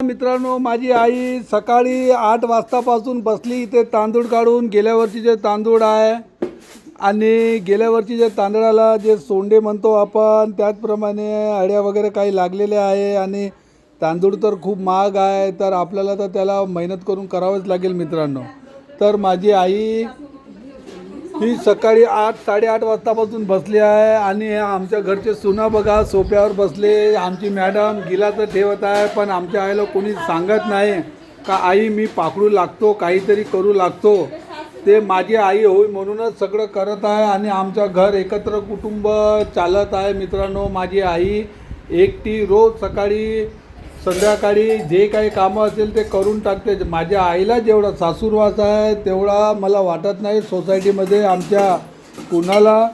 मित्रांनो, माझी आई सकाळी 8 वाजतापासून बसली इथे तांदूळ काढून. गेल्या वर्षीचे तांदूळ आहे आणि गेल्या वर्षीच्या तांदळाला जे सोंडे म्हणतो आपण त्याचप्रमाणे अळ्या वगैरे काही लागलेल्या आहे आणि तांदूळ तर खूप महाग आहे, तर आपल्याला तर त्याला मेहनत करून करावंच लागेल मित्रांनो. तर माझी आई ही सकाळी 8-8:30 वाजतापासून बसली आहे आणि आमच्या घरचे सुना बघा सोफ्यावर बसले. आमची मॅडम गिलास ठेवत आहे, पण आमच्या आईला कोणी सांगत नाही का आई मी पाकडू लागतो, काहीतरी करू लागतो. ते माझी आई होई म्हणूनच सगळं करत आहे आणि आमचं घर एकत्र कुटुंब चालत आहे मित्रांनो. माझी आई एकटी रोज सकाळी संध्याकाळी जे काही कामं असेल ते करून टाकते. माझ्या आईला जेवढा सासूरवास आहे तेवढा मला वाटत नाही सोसायटीमध्ये आमच्या कुणाला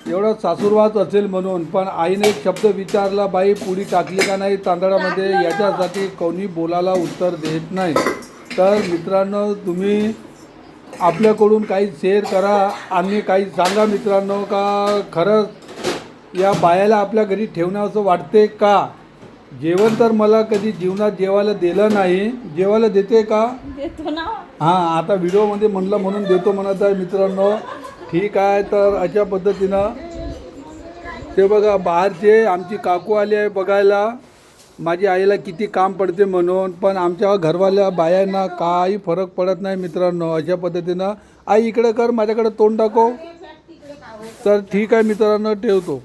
एवढा सासूरवास असेल म्हणून. पण आईने एक शब्द विचारला, बाई पुडी टाकली का नाही तांदळामध्ये, याच्यासाठी कोणी बोलायला उत्तर देत नाही. तर मित्रांनो, तुम्ही आपल्याकडून काही शेअर करा आणि काही सांगा मित्रांनो, का खरंच या बायाला आपल्या घरी ठेवणं असं वाटते का? जेवण तर मला कधी जीवनात जेवायला दिलं नाही. जेवायला देते का? देतो ना. हां, आता व्हिडिओमध्ये म्हणलं म्हणून देतो म्हणत आहे मित्रांनो. ठीक आहे, तर अशा पद्धतीनं ते बघा बाहेरचे आमची काकू आली आहे बघायला माझी आईला किती काम पडते म्हणून. पण आमच्या घरवाल्या बायांना काही फरक पडत नाही मित्रांनो. अशा पद्धतीनं आई इकडे कर, माझ्याकडे तोंड टाको. तर ठीक आहे मित्रांनो, ठेवतो.